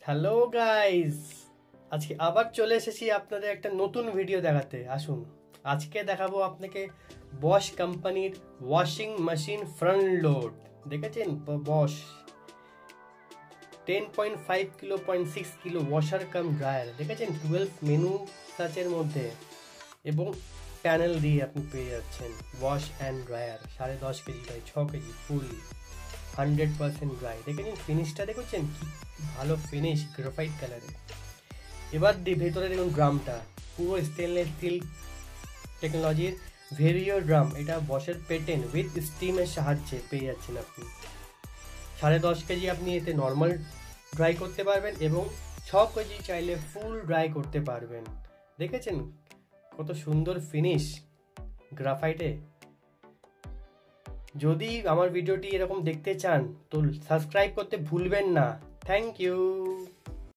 Hello guys, আজকে আবার চলে এসেছি আপনাদের একটা নতুন ভিডিও দেখাতে। আসুন, আজকে দেখাবো আপনাকে বশ কোম্পানির ওয়াশিং মেশিন ফ্রন্ট লোড। দেখেছেন বশ 10.5 কিলো 0.6 কিলো ওয়াশার কাম ড্রায়ার, দেখেছেন 12 মেনু সাচের মধ্যে, এবং প্যানেল দিয়ে আপনি পেয়ে যাচ্ছেন wash and dryer 10.5 KG by 6 KG full 100% dry. দেখেছেন ফিনিশটা, দেখেছেন কি ভালো ফিনিশ, গ্রাফাইট কালারে। এবার ভেতরে দেখুন ড্রামটা পুরো স্টেনলেস স্টিল টেকনোলজির ভেরিও ড্রাম। এটা বসের পেটেন্ট উইথ স্টিমের সাহায্যে পেয়ে যাচ্ছেন আপনি। 10.5 কেজি আপনি এতে নর্মাল ড্রাই করতে পারবেন এবং 6 কেজি চাইলে ফুল ড্রাই করতে পারবেন। দেখেছেন কত সুন্দর ফিনিশ গ্রাফাইটে। যদি আমার ভিডিওটি এরকম দেখতে চান তো সাবস্ক্রাইব করতে ভুলবেন না। Thank you.